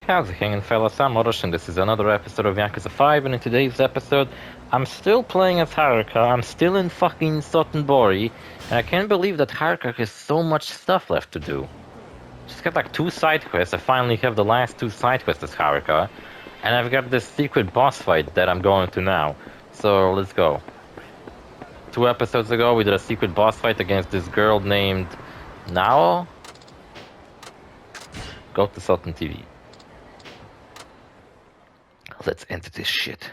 How's it hanging, fellas? I'm OrosZ, and this is another episode of Yakuza 5, and in today's episode, I'm still playing as Haruka, I'm still in fucking Sotenbori, and I can't believe that Haruka has so much stuff left to do. She's got like 2 side quests, I finally have the last 2 side quests as Haruka, and I've got this secret boss fight that I'm going to now. So, let's go. 2 episodes ago, we did a secret boss fight against this girl named Nao. Go to Soten TV. Let's enter this shit.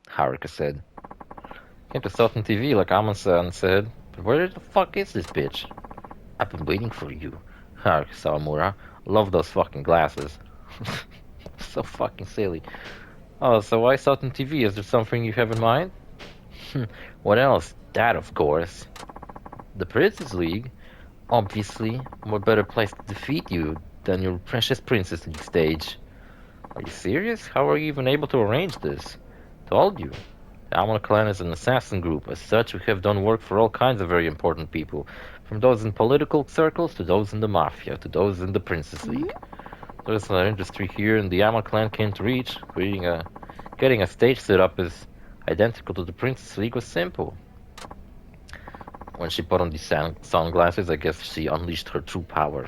Haruka said. Came to Soten TV like Amon-san said. But where the fuck is this bitch? I've been waiting for you. Haruka Sawamura. Love those fucking glasses. So fucking silly. Oh, so why Soten TV? Is there something you have in mind? What else? That, of course. The Princess League? Obviously. What better place to defeat you than your precious Princess League stage? Are you serious? How are you even able to arrange this? Told you. The Amon clan is an assassin group. As such, we have done work for all kinds of very important people. From those in political circles, to those in the Mafia, to those in the Princess League. There's an industry here, and the Amon clan came to reach. Getting a stage set up is identical to the Princess League was simple. When she put on these sunglasses, I guess she unleashed her true power.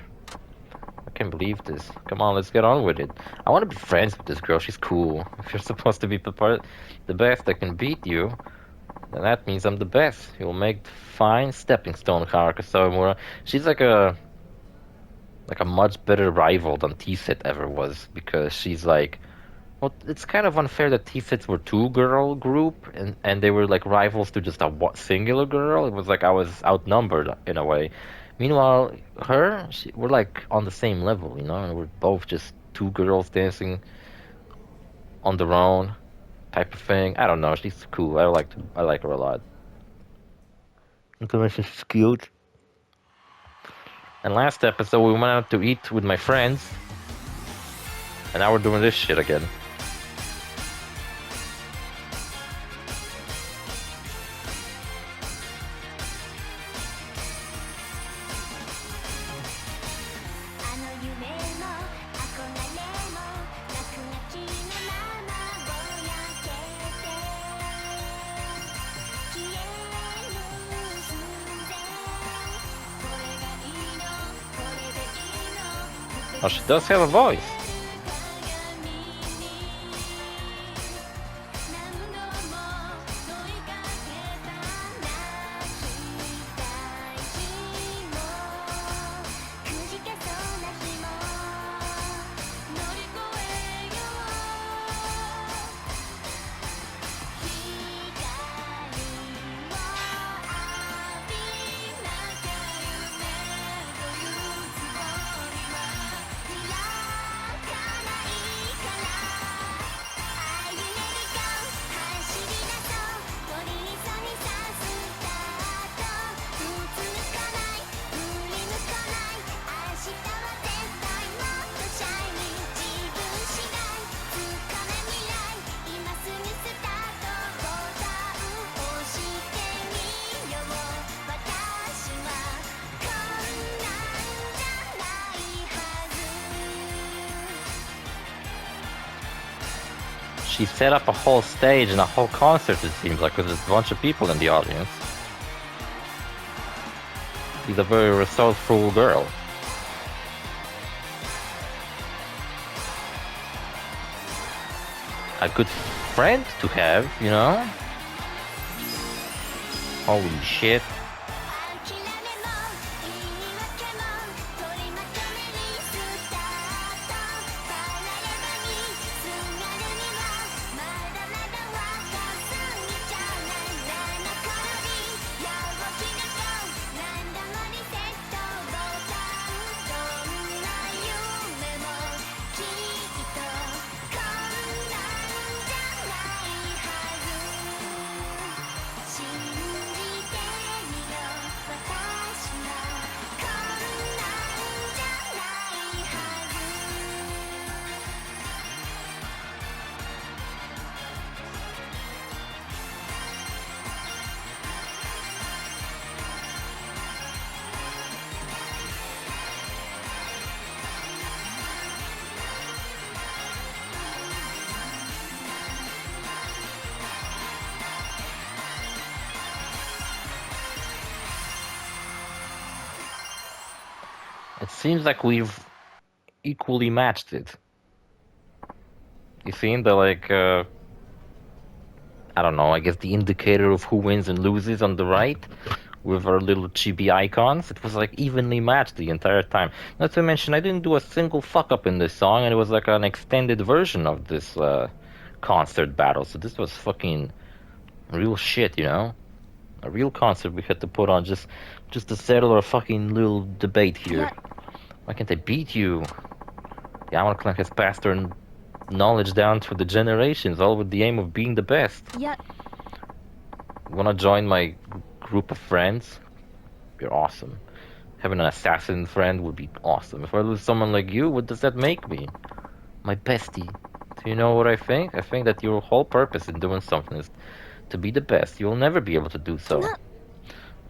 I can't believe this. Come on, let's get on with it. I want to be friends with this girl. She's cool. If you're supposed to be the best that can beat you, then that means I'm the best. You'll make fine stepping stone, Haruka Sawamura. She's like a much better rival than T-Set ever was, because she's like, well, it's kind of unfair that T-Sets were 2-girl group and they were like rivals to just a singular girl. It was like I was outnumbered in a way. Meanwhile, we're like on the same level, you know, and we're both just 2 girls dancing on their own type of thing. I don't know, she's cool. I like her a lot. She's cute. And last episode we went out to eat with my friends, and now we're doing this shit again. Oh, she does have a voice. She set up a whole stage and a whole concert, it seems like, with a bunch of people in the audience. She's a very resourceful girl. A good friend to have, you know? Holy shit. It seems like we've equally matched it. You see, the like, I don't know, I guess the indicator of who wins and loses on the right with our little chibi icons, it was like evenly matched the entire time. Not to mention, I didn't do a single fuck up in this song, and it was like an extended version of this concert battle. So this was fucking real shit, you know? A real concert we had to put on just to settle our fucking little debate here. Yeah. Why can't I beat you? The Amon clan has passed their knowledge down through the generations, all with the aim of being the best. Yeah. Wanna join my group of friends? You're awesome. Having an assassin friend would be awesome. If I lose someone like you, what does that make me? My bestie. Do you know what I think? I think that your whole purpose in doing something is to be the best. You'll never be able to do so. No.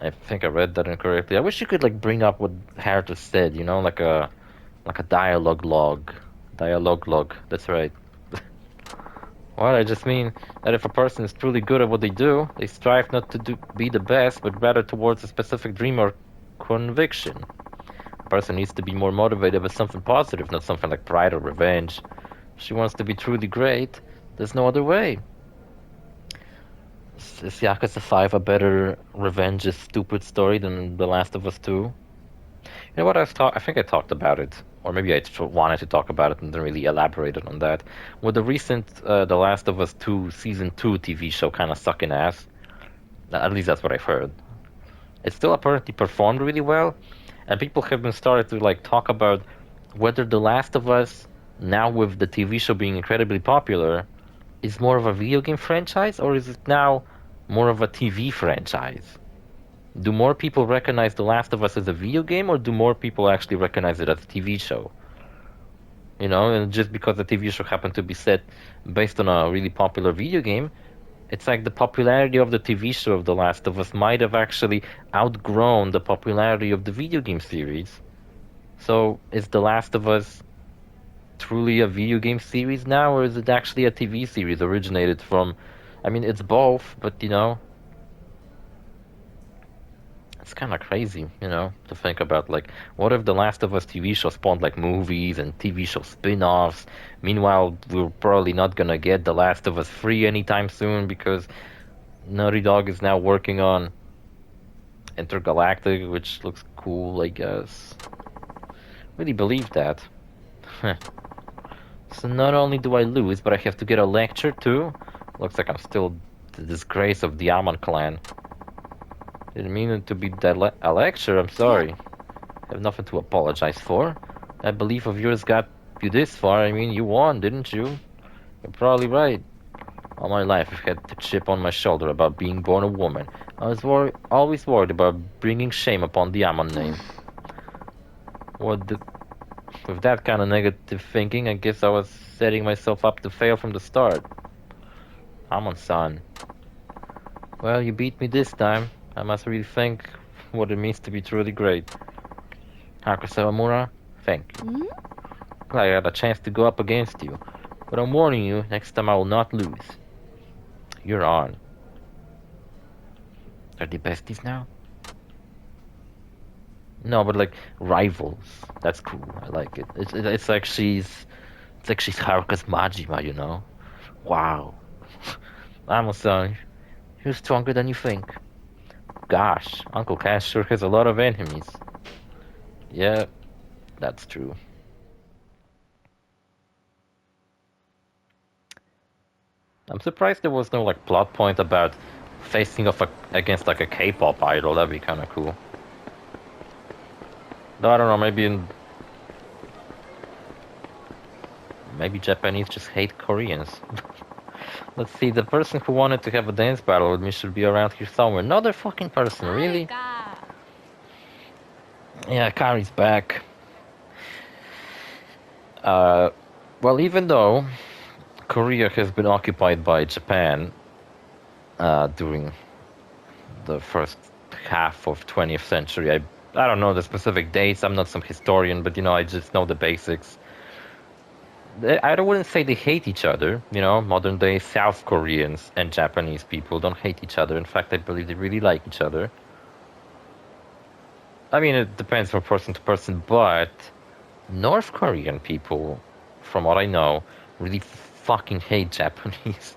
I think I read that incorrectly. I wish you could like bring up what Harris said, you know, like a dialogue log. Dialogue log. That's right. Well, I just mean that if a person is truly good at what they do, they strive not to be the best, but rather towards a specific dream or conviction. A person needs to be more motivated by something positive, not something like pride or revenge. If she wants to be truly great, there's no other way. Is Yakuza 5 a better revenge is stupid story than The Last of Us 2? You know what, I think I talked about it, or maybe I wanted to talk about it and didn't really elaborate on that. With the recent The Last of Us 2 Season 2 TV show kind of sucking ass, at least that's what I've heard. It still apparently performed really well, and people have been started to like talk about whether The Last of Us, now with the TV show being incredibly popular, is more of a video game franchise, or is it now more of a TV franchise? Do more people recognize The Last of Us as a video game, or do more people actually recognize it as a TV show? You know, and just because the TV show happened to be set based on a really popular video game, it's like the popularity of the TV show of The Last of Us might have actually outgrown the popularity of the video game series. So, is The Last of Us truly a video game series now, or is it actually a TV series originated from... I mean, it's both, but you know, it's kind of crazy, you know, to think about, like, what if The Last of Us TV show spawned, like, movies and TV show spin-offs? Meanwhile, we're probably not gonna get The Last of Us 3 anytime soon because Naughty Dog is now working on Intergalactic, which looks cool, I guess. Really believe that. So not only do I lose, but I have to get a lecture too? Looks like I'm still the disgrace of the Amon clan. Didn't mean it to be a lecture, I'm sorry. Have nothing to apologize for. That belief of yours got you this far. I mean, you won, didn't you? You're probably right. All my life I've had the chip on my shoulder about being born a woman. I was always worried about bringing shame upon the Amon name. With that kind of negative thinking, I guess I was setting myself up to fail from the start. Amon-san. Well, you beat me this time. I must really think what it means to be truly great. Haku Sawamura, thank you. Mm-hmm. Glad I got a chance to go up against you. But I'm warning you, next time I will not lose. You're on. Are they besties now? No, but like rivals. That's cool. I like it. It's like she's Haruka's Majima, you know? Wow. Amon-san, you're stronger than you think. Gosh, Uncle Cash sure has a lot of enemies. Yeah, that's true. I'm surprised there was no like plot point about facing off against like a K-pop idol. That'd be kind of cool. Though I don't know, maybe Japanese just hate Koreans. Let's see, the person who wanted to have a dance battle with me should be around here somewhere. Another fucking person, really? Yeah, Kari's back. Well, even though Korea has been occupied by Japan during the first half of 20th century, I don't know the specific dates, I'm not some historian, but you know, I just know the basics. I wouldn't say they hate each other, you know, modern day South Koreans and Japanese people don't hate each other. In fact, I believe they really like each other. I mean, it depends from person to person, but North Korean people, from what I know, really fucking hate Japanese.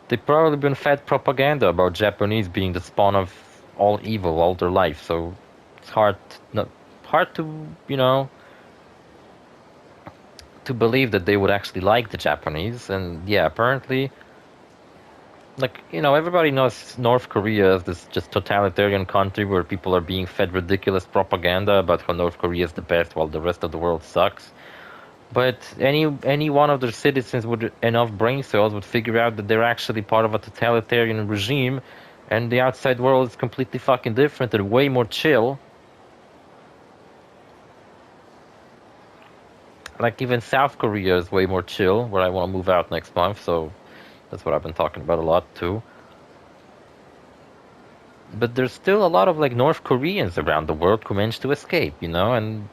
They've probably been fed propaganda about Japanese being the spawn of all evil all their life, so it's hard to, to believe that they would actually like the Japanese. And yeah, apparently, like, everybody knows North Korea is this just totalitarian country where people are being fed ridiculous propaganda about how North Korea is the best while the rest of the world sucks. But any one of their citizens with enough brain cells would figure out that they're actually part of a totalitarian regime, and the outside world is completely fucking different and way more chill. Like even South Korea is way more chill, where I want to move out next month, so that's what I've been talking about a lot too. But there's still a lot of like North Koreans around the world who managed to escape, and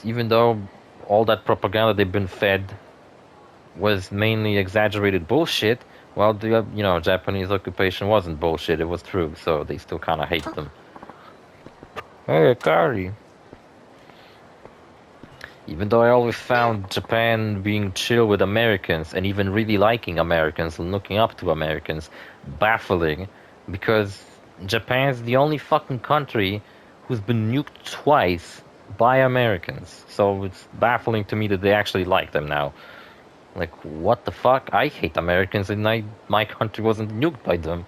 even though all that propaganda they've been fed was mainly exaggerated bullshit, well, the Japanese occupation wasn't bullshit, it was true, so they still kind of hate them. Hey, Kari. Even though I always found Japan being chill with Americans and even really liking Americans and looking up to Americans baffling, because Japan's the only fucking country who's been nuked twice by Americans. So it's baffling to me that they actually like them now. Like, what the fuck? I hate Americans and my country wasn't nuked by them.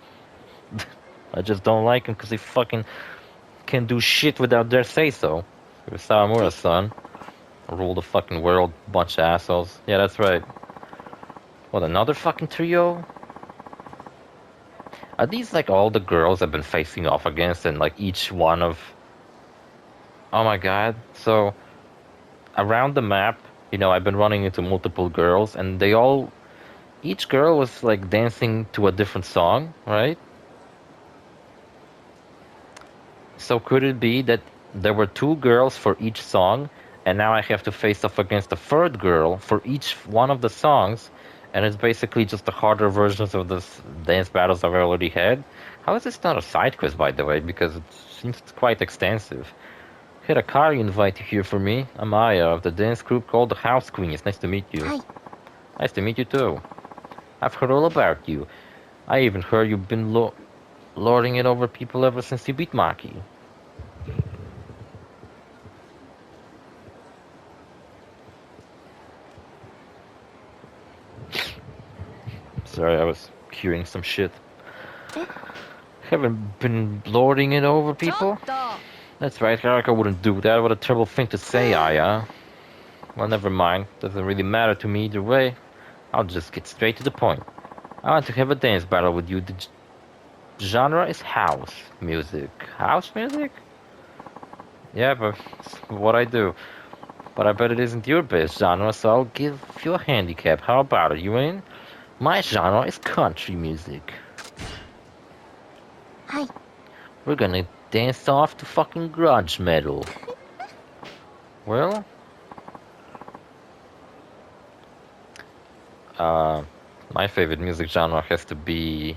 I just don't like them because they fucking can't do shit without their say-so. You're Sawamura's son. Rule the fucking world, bunch of assholes. Yeah, that's right. What, another fucking trio? Are these like all the girls I've been facing off against and like each one of... Oh my god. So, around the map, I've been running into multiple girls and they all... Each girl was like dancing to a different song, right? So could it be that there were two girls for each song, and now I have to face off against a third girl for each one of the songs, and it's basically just the harder versions of the dance battles I've already had? How is this not a side quest, by the way, because it seems quite extensive? Had a car invite here for me. I'm Aya of the dance group called the House Queen. It's nice to meet you. Hi. Nice to meet you too. I've heard all about you. I even heard you've been lording it over people ever since you beat Maki. Sorry, I was queuing some shit. Haven't been lording it over people? That's right, Haraka wouldn't do that. What a terrible thing to say, Aya. Well, never mind. Doesn't really matter to me either way. I'll just get straight to the point. I want to have a dance battle with you. The genre is house music. House music? Yeah, but it's what I do. But I bet it isn't your best genre, so I'll give you a handicap. How about it? You in? My genre is country music. Hi. We're gonna dance off to fucking grunge metal. Well, my favorite music genre has to be...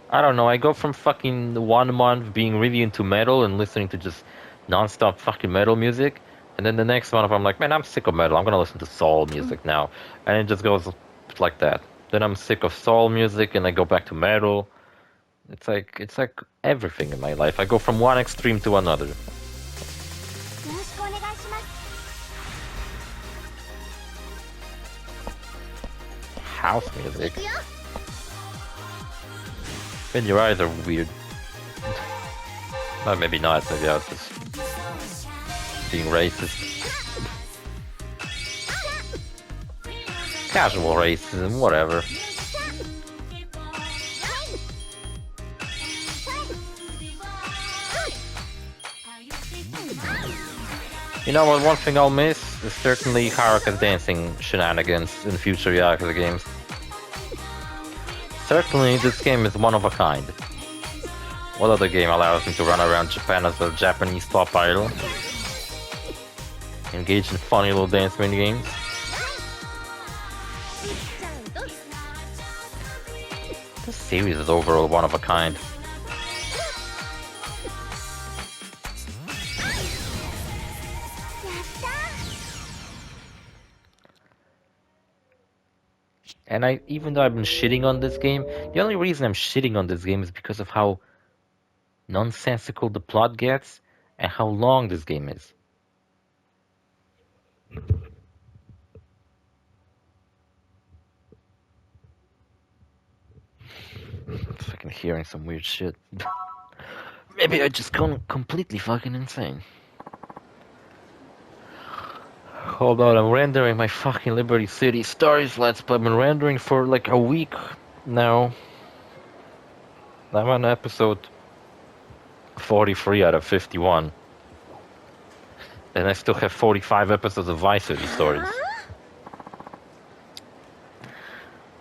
I don't know, I go from fucking 1 month being really into metal and listening to just non-stop fucking metal music, and then the next month I'm like, man, I'm sick of metal, I'm gonna listen to soul music now. And it just goes like that. Then I'm sick of soul music and I go back to metal. It's like everything in my life. I go from one extreme to another. House music? And your eyes are weird. Well, maybe not, maybe I was just being racist. Casual racism, whatever. You know what, one thing I'll miss is certainly Haruka's dancing shenanigans in future Yakuza games. Certainly, this game is one of a kind. What other game allows me to run around Japan as a Japanese top idol? Engage in funny little dance minigames? This series is overall one of a kind. And even though I've been shitting on this game, the only reason I'm shitting on this game is because of how nonsensical the plot gets and how long this game is. I'm fucking hearing some weird shit. Maybe I just gone completely fucking insane. Hold on, I'm rendering my fucking Liberty City Stars Let's Play. I've been rendering for like a week now. I'm on episode 43 out of 51. And I still have 45 episodes of Vice City stories.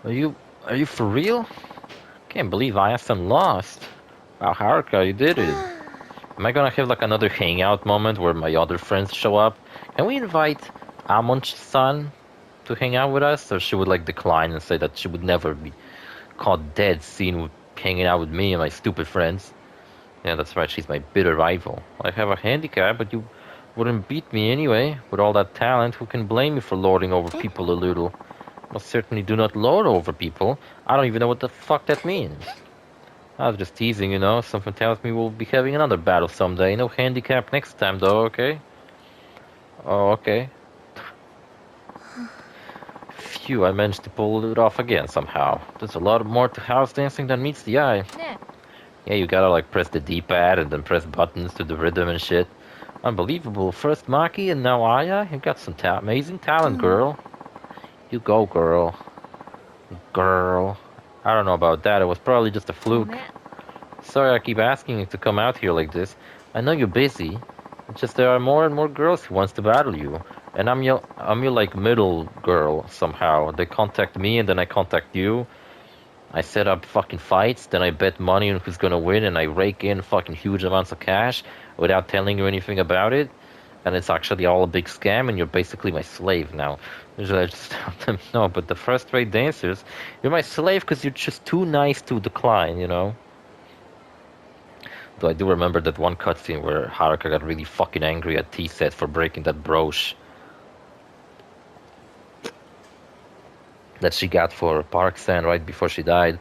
Are you for real? Can't believe I am lost. Wow, Haruka, you did it. Am I gonna have like another hangout moment where my other friends show up? Can we invite Amon-san to hang out with us? Or she would like decline and say that she would never be caught dead seen with hanging out with me and my stupid friends. Yeah, that's right, she's my bitter rival. I have a handicap, but you wouldn't beat me anyway. With all that talent, who can blame me for lording over people a little? I certainly do not lord over people. I don't even know what the fuck that means. I was just teasing, you know. Something tells me we'll be having another battle someday. No handicap next time, though, okay? Oh, okay. Phew, I managed to pull it off again somehow. There's a lot more to house dancing than meets the eye. Yeah, you gotta like press the D-pad and then press buttons to the rhythm and shit. Unbelievable. First Maki and now Aya. You got some amazing talent, girl. You go, girl. Girl. I don't know about that. It was probably just a fluke. Sorry I keep asking you to come out here like this. I know you're busy. It's just there are more and more girls who wants to battle you. And I'm your like middle girl somehow. They contact me and then I contact you. I set up fucking fights, then I bet money on who's gonna win and I rake in fucking huge amounts of cash without telling you anything about it. And it's actually all a big scam and you're basically my slave now. Usually I just tell them no, but the first-rate dancers, you're my slave because you're just too nice to decline, you know? Though I do remember that one cutscene where Haruka got really fucking angry at T-Set for breaking that brooch that she got for Park-san right before she died.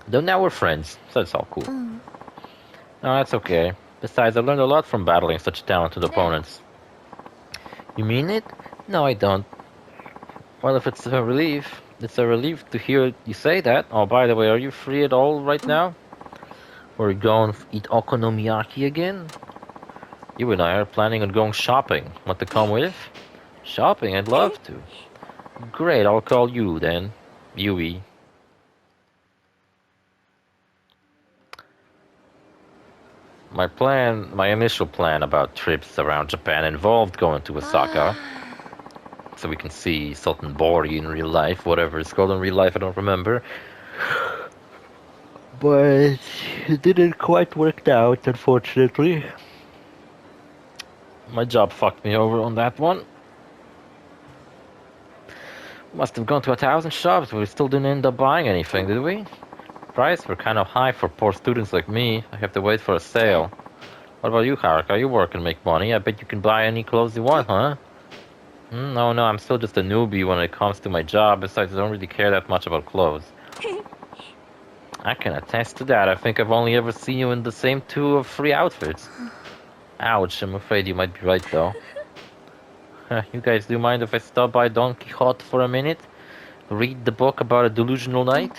Though now we're friends, so it's all cool. No, that's okay. Besides, I learned a lot from battling such talented opponents. You mean it? No, I don't. Well, if it's a relief to hear you say that. Oh, by the way, are you free at all right now? Or you going to eat okonomiyaki again? You and I are planning on going shopping. Want to come with? Shopping? I'd love to. Great, I'll call you then. Yui. My initial plan about trips around Japan involved going to Osaka. So we can see Sultan Bori in real life, whatever it's called in real life, I don't remember. But it didn't quite work out, unfortunately. My job fucked me over on that one. Must have gone to 1,000 shops, but we still didn't end up buying anything, did we? Prices were kind of high for poor students like me. I have to wait for a sale. What about you, Haruka? You work and make money. I bet you can buy any clothes you want, huh? No, I'm still just a newbie when it comes to my job. Besides, I don't really care that much about clothes. I can attest to that. I think I've only ever seen you in the same 2 or 3 outfits. Ouch, I'm afraid you might be right, though. You guys, do you mind if I stop by Don Quixote for a minute? Read the book about a delusional knight?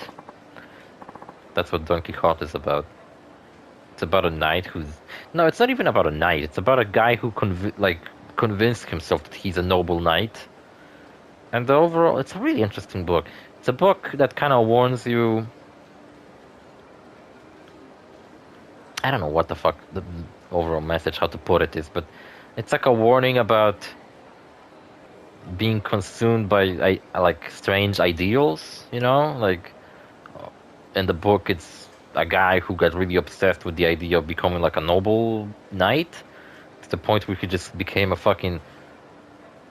That's what Don Quixote is about. It's about a knight who's... No, it's not even about a knight. It's about a guy who convinced himself that he's a noble knight. And overall, it's a really interesting book. It's a book that kind of warns you... I don't know what the fuck the overall message, how to put it is, but it's like a warning about being consumed by like strange ideals, you know? Like in the book, it's a guy who got really obsessed with the idea of becoming like a noble knight to the point where he just became a fucking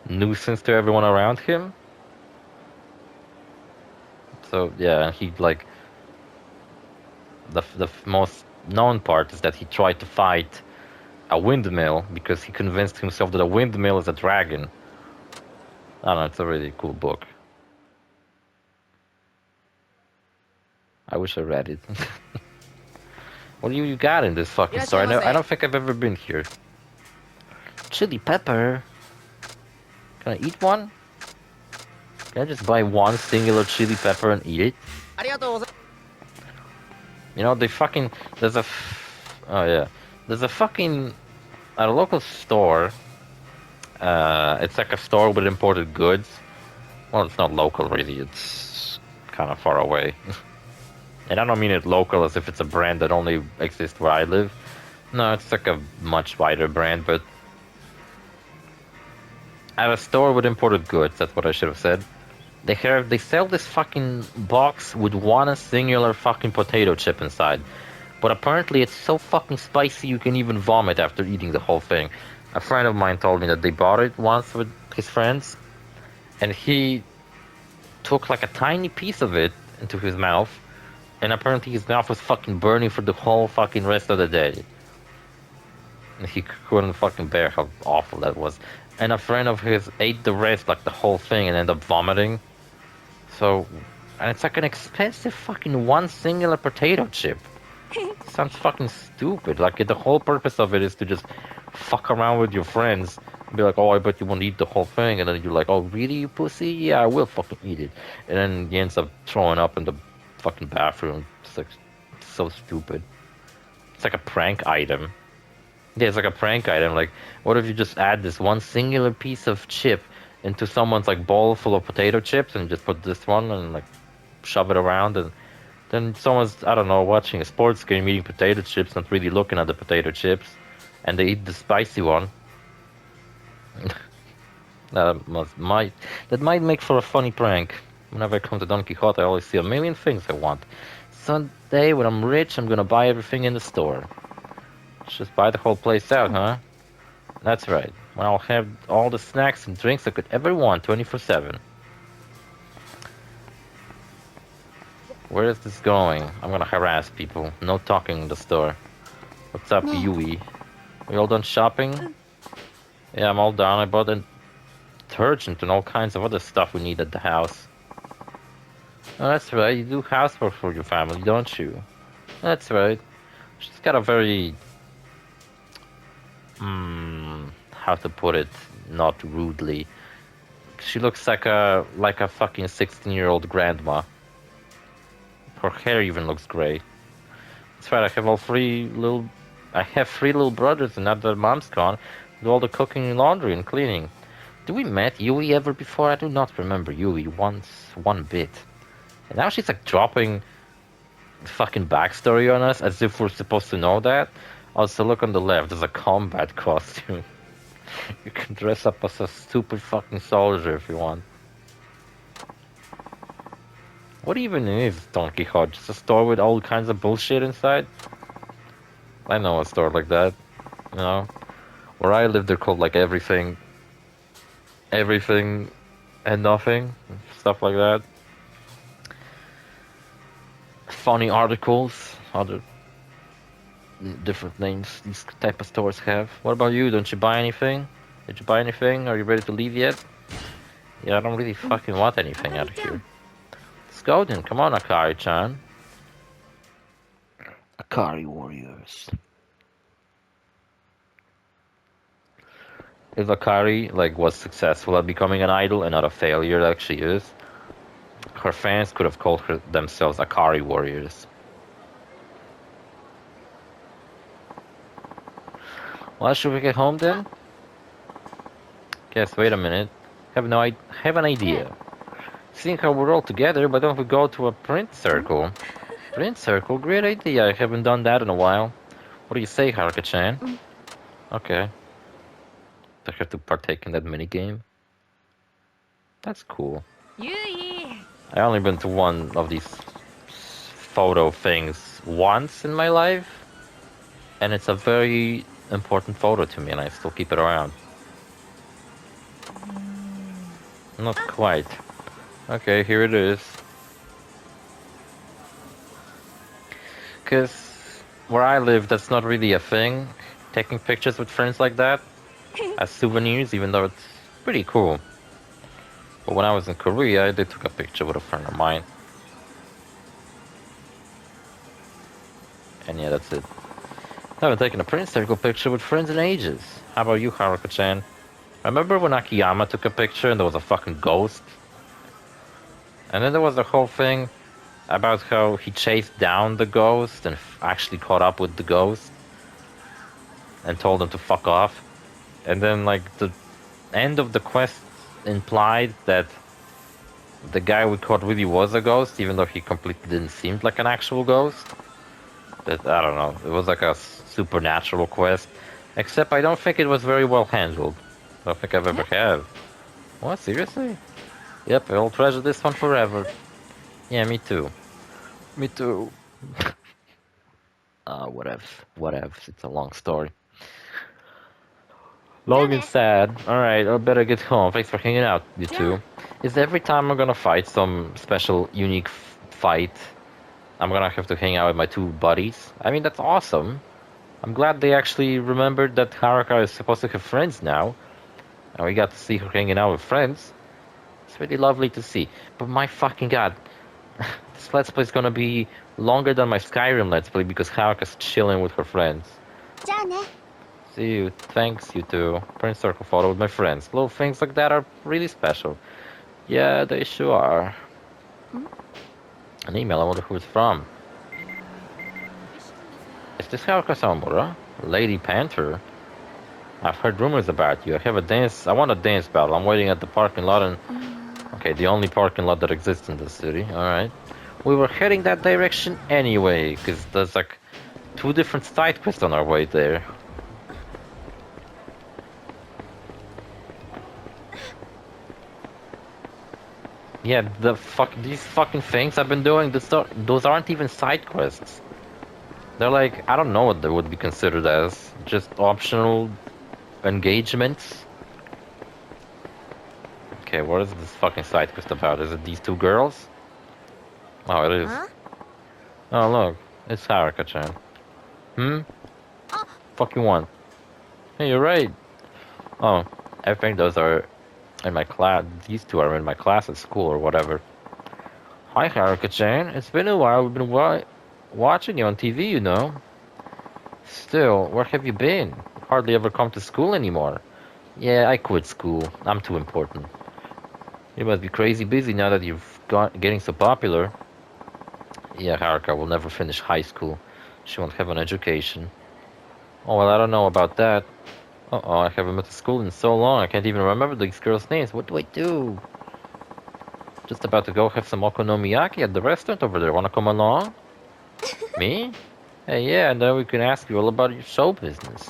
nuisance to everyone around him. So yeah, he like the most known part is that he tried to fight a windmill because he convinced himself that a windmill is a dragon. I don't know, it's a really cool book. I wish I read it. What do you got in this fucking store? I don't think I've ever been here. Chili pepper. Can I eat one? Can I just buy one singular chili pepper and eat it? You know, they fucking... Oh, yeah. There's a fucking... At a local store... it's like a store with imported goods. Well, it's not local, really. It's kind of far away. And I don't mean it local as if it's a brand that only exists where I live. No, it's like a much wider brand, but... At a store with imported goods, that's what I should have said. They sell this fucking box with one singular fucking potato chip inside. But apparently it's so fucking spicy you can even vomit after eating the whole thing. A friend of mine told me that they bought it once with his friends. And he took like a tiny piece of it into his mouth. And apparently his mouth was fucking burning for the whole fucking rest of the day. And he couldn't fucking bear how awful that was. And a friend of his ate the rest, like the whole thing, and ended up vomiting. So, and it's like an expensive fucking one singular potato chip. Sounds fucking stupid. Like, the whole purpose of it is to just fuck around with your friends. Be like, oh, I bet you won't eat the whole thing. And then you're like, oh, really, you pussy? Yeah, I will fucking eat it. And then he ends up throwing up in the fucking bathroom. It's like, so stupid. It's like a prank item. Yeah, it's like a prank item. Like, what if you just add this one singular piece of chip into someone's like bowl full of potato chips and just put this one and like shove it around, and then someone's, I don't know, watching a sports game eating potato chips, not really looking at the potato chips, and they eat the spicy one. that might make for a funny prank. Whenever I come to Don Quixote, I always see a million things I want. Someday when I'm rich, I'm gonna buy everything in the store. Just buy the whole place out, huh? That's right. Well, I'll have all the snacks and drinks I could ever want 24/7. Where is this going? I'm gonna harass people. No talking in the store. What's up, Yui? We all done shopping? Yeah, I'm all done. I bought a detergent and all kinds of other stuff we need at the house. Oh, that's right. You do housework for your family, don't you? That's right. She's got a very... how to put it, not rudely. She looks like a fucking 16-year-old grandma. Her hair even looks gray. That's right, I have three little brothers, and now that mom's gone, do all the cooking and laundry and cleaning. Did we met Yui ever before? I do not remember Yui one bit. And now she's like dropping fucking backstory on us as if we're supposed to know that. Also, look on the left, there's a combat costume. You can dress up as a stupid fucking soldier if you want. What even is Don Quixote? Just a store with all kinds of bullshit inside? I know a store like that. You know? Where I live, they're called like everything and nothing. Stuff like that. Funny articles, other different names these type of stores have. What about you? Don't you buy anything? Did you buy anything? Are you ready to leave yet? Yeah, I don't really fucking want anything out of here. Let's go then. Come on, Akari-chan. Akari warriors. If Akari was successful at becoming an idol and not a failure like she is, her fans could have called themselves Akari warriors. Well, should we get home then? Guess, wait a minute. Have an idea. Seeing how we're all together, why don't we go to a print circle? Print circle? Great idea. I haven't done that in a while. What do you say, Haruka-chan? Okay. Do I have to partake in that minigame? That's cool. I only been to one of these photo things once in my life, and it's a very important photo to me, and I still keep it around. Not quite. Okay, here it is. Because where I live, that's not really a thing. Taking pictures with friends like that as souvenirs, even though it's pretty cool. But when I was in Korea, I did took a picture with a friend of mine. And yeah, that's it. I haven't taken a print circle picture with friends in ages. How about you, Haruka-chan? Remember when Akiyama took a picture and there was a fucking ghost? And then there was the whole thing about how he chased down the ghost and actually caught up with the ghost and told him to fuck off. And then, like, the end of the quest implied that the guy we caught really was a ghost, even though he completely didn't seem like an actual ghost. That, I don't know, it was like a supernatural quest. Except I don't think it was very well handled. I don't think I've ever had. What, seriously? Yep, I'll treasure this one forever. Yeah, me too. Me too. Whatevs. It's a long story. Long and sad. Alright, I better get home. Thanks for hanging out, you two. Is every time I'm gonna fight some special, unique fight, I'm gonna have to hang out with my two buddies? I mean, that's awesome. I'm glad they actually remembered that Haruka is supposed to have friends now. And we got to see her hanging out with friends. It's really lovely to see. But my fucking god, this Let's Play is gonna be longer than my Skyrim Let's Play because Haruka's chilling with her friends. See you. Thanks, you too. Print circle photo with my friends. Little things like that are really special. Yeah, they sure are. An email, I wonder who it's from. Is this Haruka Samura? Lady Panther? I've heard rumors about you. I want a dance battle. I'm waiting at the parking lot and... Okay, the only parking lot that exists in the city. Alright. We were heading that direction anyway, because there's like 2 different side quests on our way there. Yeah, these fucking things I've been doing, those aren't even side quests. They're like, I don't know what they would be considered as. Just optional engagements. Okay, what is this fucking side quest about? Is it these 2 girls? Oh, it is. Huh? Oh, look. It's Haruka-chan. Fuck you want? Hey, you're right. Oh, I think those are in my class. These 2 are in my class at school or whatever. Hi, Haruka-chan. It's been a while. We've been watching you on TV, you know. Still, where have you been? Hardly ever come to school anymore. Yeah, I quit school. I'm too important. You must be crazy busy now that you've getting so popular. Yeah, Haruka will never finish high school. She won't have an education. Oh, well, I don't know about that. Uh-oh, I haven't been to school in so long, I can't even remember these girls' names. What do I do? Just about to go have some okonomiyaki at the restaurant over there. Wanna come along? Me? Hey, yeah, and then we can ask you all about your show business.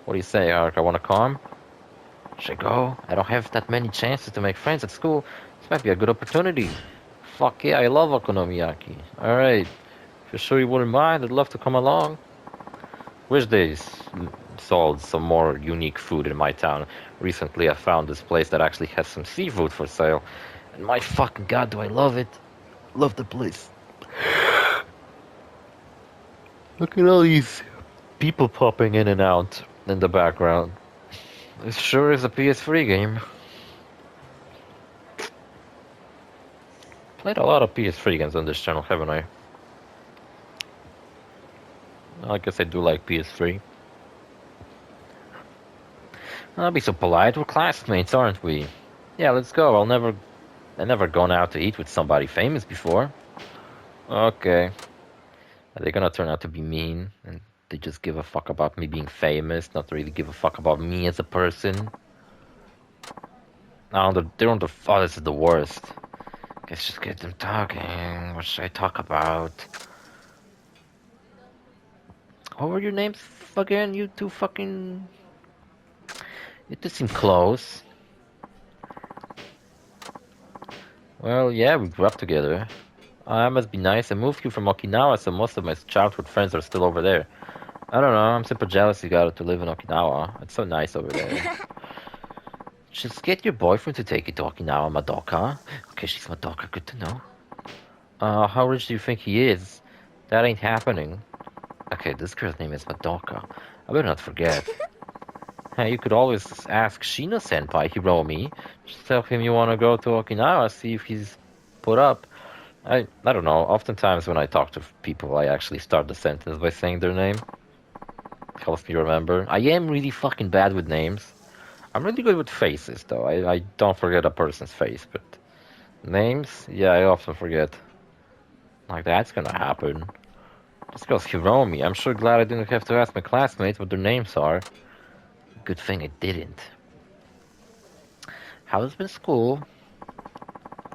What do you say, Haruka? Wanna come? Should I go? I don't have that many chances to make friends at school. This might be a good opportunity. Fuck yeah, I love okonomiyaki. Alright. If you're sure you wouldn't mind, I'd love to come along. Wish they sold some more unique food in my town. Recently I found this place that actually has some seafood for sale. And my fucking god, do I love it. Love the place. Look at all these people popping in and out in the background. It sure is a PS3 game. Played a lot of PS3 games on this channel, haven't I? I guess I do like PS3. I'll be so polite. We're classmates, aren't we? Yeah, let's go. I've never gone out to eat with somebody famous before. Okay. Are they gonna turn out to be mean? And they just give a fuck about me being famous, not really give a fuck about me as a person? Oh, they're on the... Oh, this is the worst. Let's just get them talking. What should I talk about? What were your names again? You two fucking... You two seem close. Well, yeah, we grew up together. That must be nice. I moved here from Okinawa, so most of my childhood friends are still over there. I don't know, I'm super jealous you got to live in Okinawa. It's so nice over there. Just get your boyfriend to take you to Okinawa, Madoka. Okay, she's Madoka, good to know. How rich do you think he is? That ain't happening. Okay, this girl's name is Madoka. I better not forget. Hey, you could always ask Shino-senpai, Hiromi. Just tell him you want to go to Okinawa, see if he's put up. I don't know. Oftentimes when I talk to people, I actually start the sentence by saying their name. Helps me remember. I am really fucking bad with names. I'm really good with faces, though. I don't forget a person's face, but names, yeah, I often forget. Like, that's gonna happen. This girl's Hiromi. I'm sure glad I didn't have to ask my classmates what their names are. Good thing I didn't. How's been school?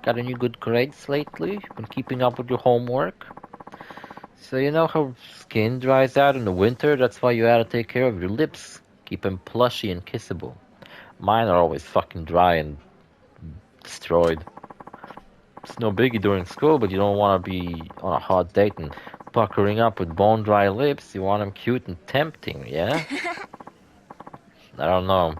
Got any good grades lately? Been keeping up with your homework? So you know how skin dries out in the winter? That's why you gotta take care of your lips. Keep them plushy and kissable. Mine are always fucking dry and destroyed. It's no biggie during school, but you don't want to be on a hot date and puckering up with bone dry lips. You want them cute and tempting, yeah? I don't know.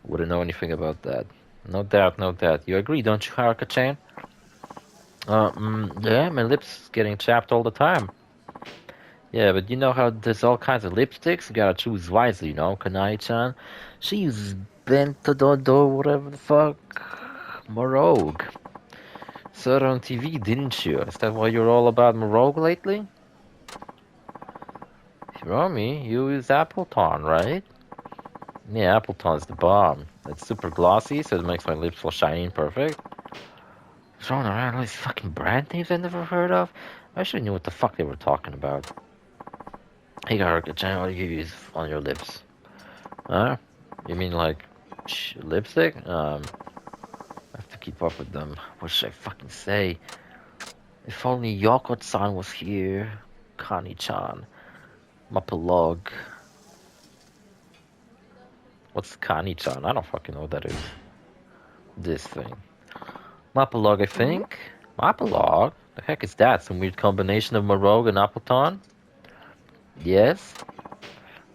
Wouldn't know anything about that. No doubt, no doubt. You agree, don't you, Haruka-chan? Yeah, my lips getting chapped all the time. Yeah, but you know how there's all kinds of lipsticks? You gotta choose wisely, you know, Kanai-chan. She uses Bentododo, whatever the fuck. Morogue. Saw it on TV, didn't you? Is that why you're all about Morogue lately? Hiromi, you use Appleton, right? Yeah, Appleton's the bomb. It's super glossy, so it makes my lips feel shiny and perfect. Throwing around all these fucking brand names I never heard of? I should have knew what the fuck they were talking about. Hey, Haruka-chan, what do you use on your lips? Huh? You mean like lipstick? I have to keep up with them. What should I fucking say? If only Yoko-san was here. Kani-chan. Mapalog. What's Kani-chan? I don't fucking know what that is. This thing. Mapalog, I think. Mapalog? The heck is that? Some weird combination of Morogue and Appleton? Yes?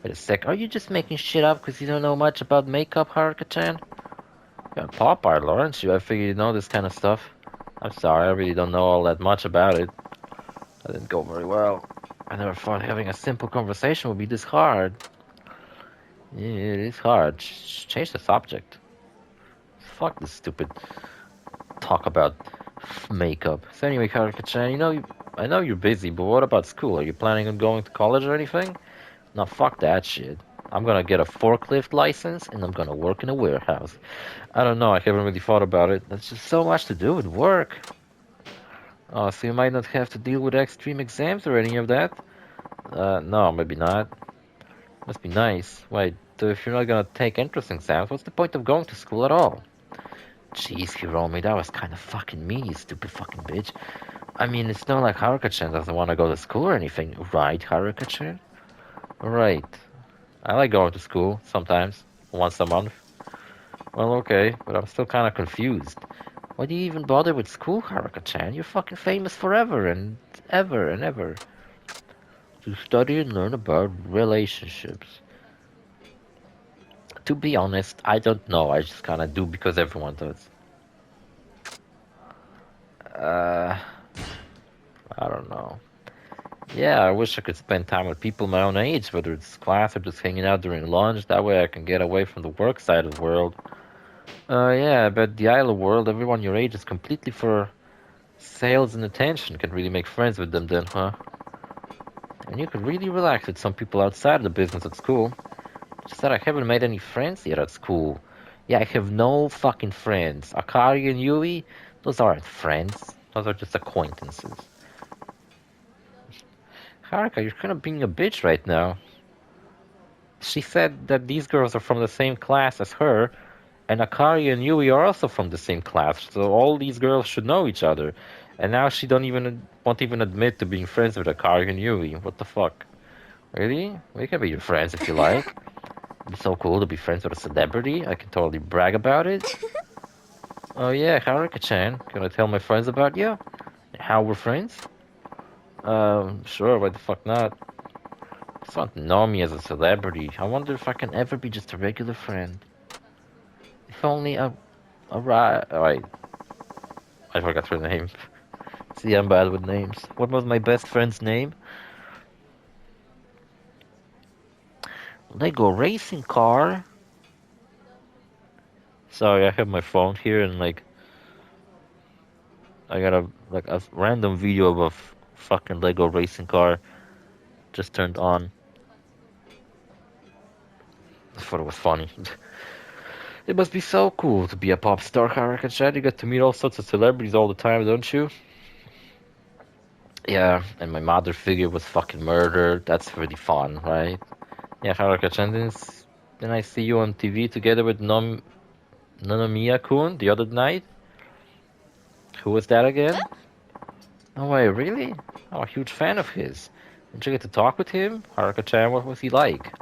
Wait a sec. Are you just making shit up because you don't know much about makeup, Haruka-chan? You're a pop idol, aren't you? I figure you know this kind of stuff. I'm sorry, I really don't know all that much about it. That didn't go very well. I never thought having a simple conversation would be this hard. Yeah, it is hard. Change the subject. Fuck this stupid talk about makeup. So anyway, Haruka-chan, I know you're busy, but what about school? Are you planning on going to college or anything? No, fuck that shit. I'm gonna get a forklift license and I'm gonna work in a warehouse. I don't know, I haven't really thought about it. There's just so much to do with work. Oh, so you might not have to deal with extreme exams or any of that? No, maybe not. Must be nice. Wait, so if you're not gonna take entrance exams, what's the point of going to school at all? Jeez, Hiromi, that was kind of fucking mean, you stupid fucking bitch. I mean, it's not like Haruka-chan doesn't want to go to school or anything, right, Haruka-chan? Right. I like going to school, sometimes, once a month. Well, okay, but I'm still kind of confused. Why do you even bother with school, Haruka-chan? You're fucking famous forever and ever and ever. To study and learn about relationships. To be honest, I don't know. I just kind of do because everyone does. Uh, I don't know. Yeah, I wish I could spend time with people my own age, whether it's class or just hanging out during lunch. That way I can get away from the work side of the world. Yeah, but the idle world, everyone your age is completely for sales and attention. Can really make friends with them then, huh? And you could really relax with some people outside the business at school. Just that I haven't made any friends yet at school. Yeah, I have no fucking friends. Akari and Yui, those aren't friends. Those are just acquaintances. Haruka, you're kind of being a bitch right now. She said that these girls are from the same class as her, and Akari and Yui are also from the same class, so all these girls should know each other. And now she don't even won't even admit to being friends with Akari and Yui. What the fuck? Really? We can be your friends if you like. It'd be so cool to be friends with a celebrity. I can totally brag about it. Oh yeah, Haruka-chan, can I tell my friends about you? How we're friends? Sure, why the fuck not? Just want to know me as a celebrity. I wonder if I can ever be just a regular friend. If only Alright. I forgot her name. See, I'm bad with names. What was my best friend's name? Lego racing car? Sorry, I have my phone here and like... I got a random video of a fucking Lego racing car just turned on. I thought it was funny. It must be so cool to be a pop star, Haruka Chan. You get to meet all sorts of celebrities all the time, don't you? Yeah, and my mother figure was fucking murdered. That's really fun, right? Yeah, Haruka Chan. Then I see you on TV together with Nanomiya-kun the other night. Who was that again? No way, really? I'm a huge fan of his. Did you get to talk with him? Haruka-chan, what was he like?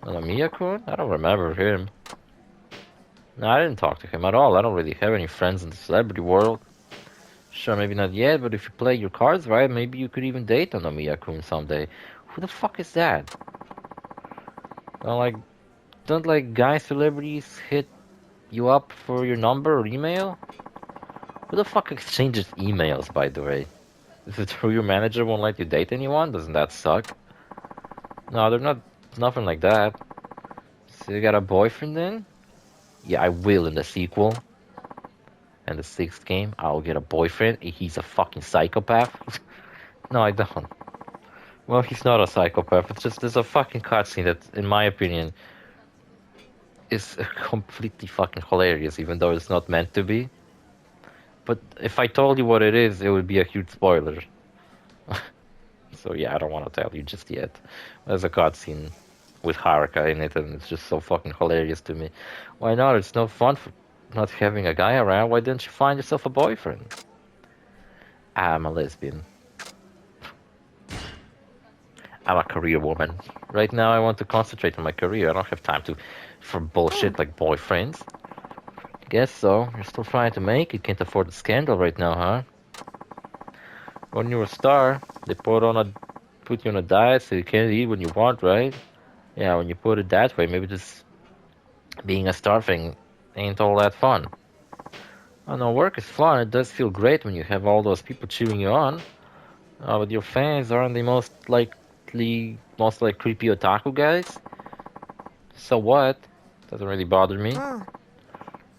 Nanomiya-kun? I don't remember him. No, I didn't talk to him at all. I don't really have any friends in the celebrity world. Sure, maybe not yet, but if you play your cards right, maybe you could even date Nanomiya-kun someday. Who the fuck is that? Don't like, don't like guy celebrities hit you up for your number or email? Who the fuck exchanges emails, by the way? Is it true your manager won't let you date anyone? Doesn't that suck? No, they're not. Nothing like that. So you got a boyfriend then? Yeah, I will in the sequel. And the sixth game, I'll get a boyfriend. He's a fucking psychopath. No, I don't. Well, he's not a psychopath. It's just there's a fucking cutscene that, in my opinion, is completely fucking hilarious, even though it's not meant to be. But if I told you what it is, it would be a huge spoiler. So yeah, I don't want to tell you just yet. There's a cutscene with Haruka in it, and it's just so fucking hilarious to me. Why not? It's no fun for not having a guy around. Why didn't you find yourself a boyfriend? I'm a lesbian. I'm a career woman. Right now, I want to concentrate on my career. I don't have time for bullshit like boyfriends. Guess so. You're still trying to make it. Can't afford the scandal right now, huh? When you're a star, they put you on a diet so you can't eat when you want, right? Yeah, when you put it that way, maybe just being a star thing ain't all that fun. I know work is fun. It does feel great when you have all those people cheering you on. But your fans aren't they most like creepy otaku guys? So what? Doesn't really bother me.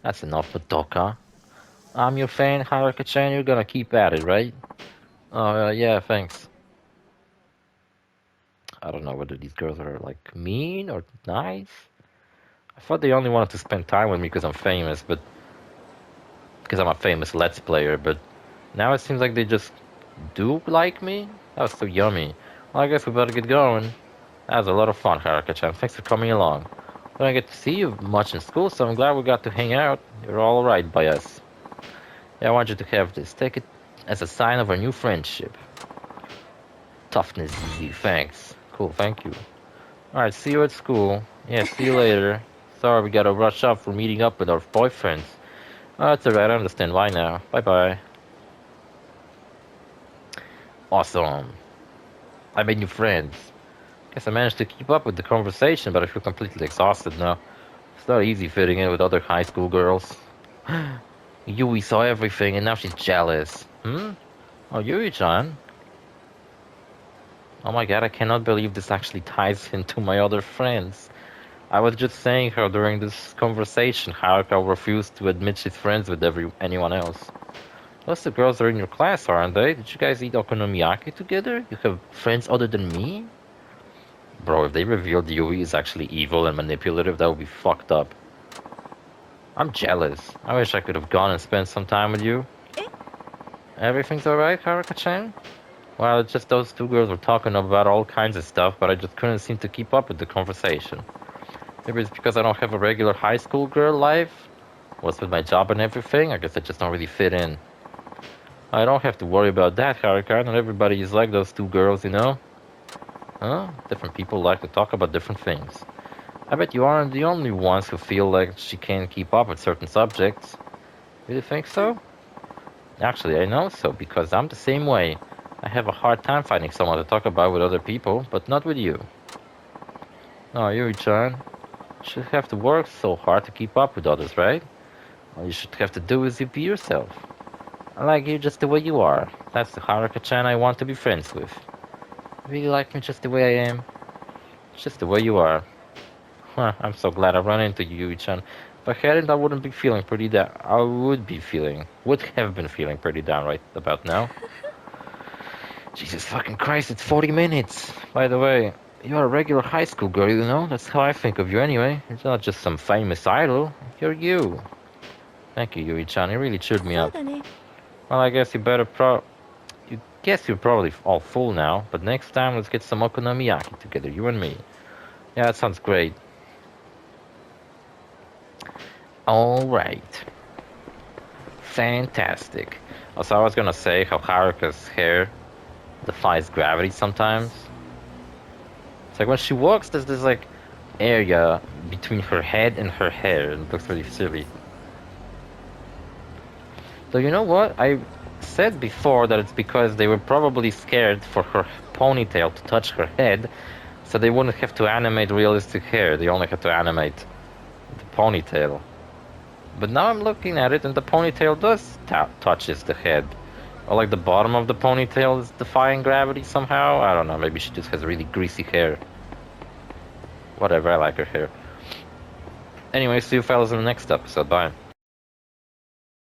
That's enough, Madoka. I'm your fan, Haruka-chan. You're gonna keep at it, right? Oh, yeah, thanks. I don't know whether these girls are like mean or nice. I thought they only wanted to spend time with me because I'm famous, but because I'm a famous Let's Player, but now it seems like they just do like me? That was so yummy. Well, I guess we better get going. That was a lot of fun, Haruka-chan. Thanks for coming along. I don't get to see you much in school, so I'm glad we got to hang out. You're all right by us. Yeah, I want you to have this. Take it as a sign of our new friendship. Toughness, easy. Thanks. Cool, thank you. Alright, see you at school. Yeah, see you later. Sorry, we gotta rush up for meeting up with our boyfriends. Oh, that's alright, I understand why now. Bye bye. Awesome. I made new friends. Guess I managed to keep up with the conversation, but I feel completely exhausted now. It's not easy fitting in with other high school girls. Yui saw everything and now she's jealous. Hmm? Oh, Yui-chan? Oh my god, I cannot believe this actually ties into my other friends. I was just saying how during this conversation, Haruka refused to admit she's friends with anyone else. Those two girls are in your class, aren't they? Did you guys eat okonomiyaki together? You have friends other than me? Bro, if they revealed Yui is actually evil and manipulative, that would be fucked up. I'm jealous. I wish I could have gone and spent some time with you. Everything's alright, Haruka-chan? Well, it's just those two girls were talking about all kinds of stuff, but I just couldn't seem to keep up with the conversation. Maybe it's because I don't have a regular high school girl life. What's with my job and everything, I guess I just don't really fit in. I don't have to worry about that, Haruka. Not everybody is like those two girls, you know? Huh? Different people like to talk about different things. I bet you aren't the only ones who feel like she can't keep up with certain subjects. Do you think so? Actually, I know so, because I'm the same way. I have a hard time finding someone to talk about with other people, but not with you. Oh, Yuri-chan. You should have to work so hard to keep up with others, right? All you should have to do is be yourself. I like you just the way you are. That's the Haruka-chan I want to be friends with. You really like me just the way I am? Just the way you are. Huh, I'm so glad I run into you, Yuri-chan. If I hadn't, I wouldn't be feeling pretty down. I would have been feeling pretty down right about now. Jesus fucking Christ, it's 40 minutes. By the way, you're a regular high school girl, you know? That's how I think of you anyway. You're not just some famous idol. You're you. Thank you, Yuri-chan. You really cheered me up. Well, I guess you guess you're probably all full now, but next time let's get some okonomiyaki together, you and me. Yeah, that sounds great. Alright. Fantastic. Also, I was gonna say how Haruka's hair defies gravity sometimes. It's like when she walks, there's this like area between her head and her hair, and it looks really silly. So you know what? I said before that it's because they were probably scared for her ponytail to touch her head, so they wouldn't have to animate realistic hair. They only had to animate the ponytail. But now I'm looking at it, and the ponytail does touches the head. Or like the bottom of the ponytail is defying gravity somehow. I don't know. Maybe she just has really greasy hair. Whatever. I like her hair. Anyway, see you fellas in the next episode. Bye.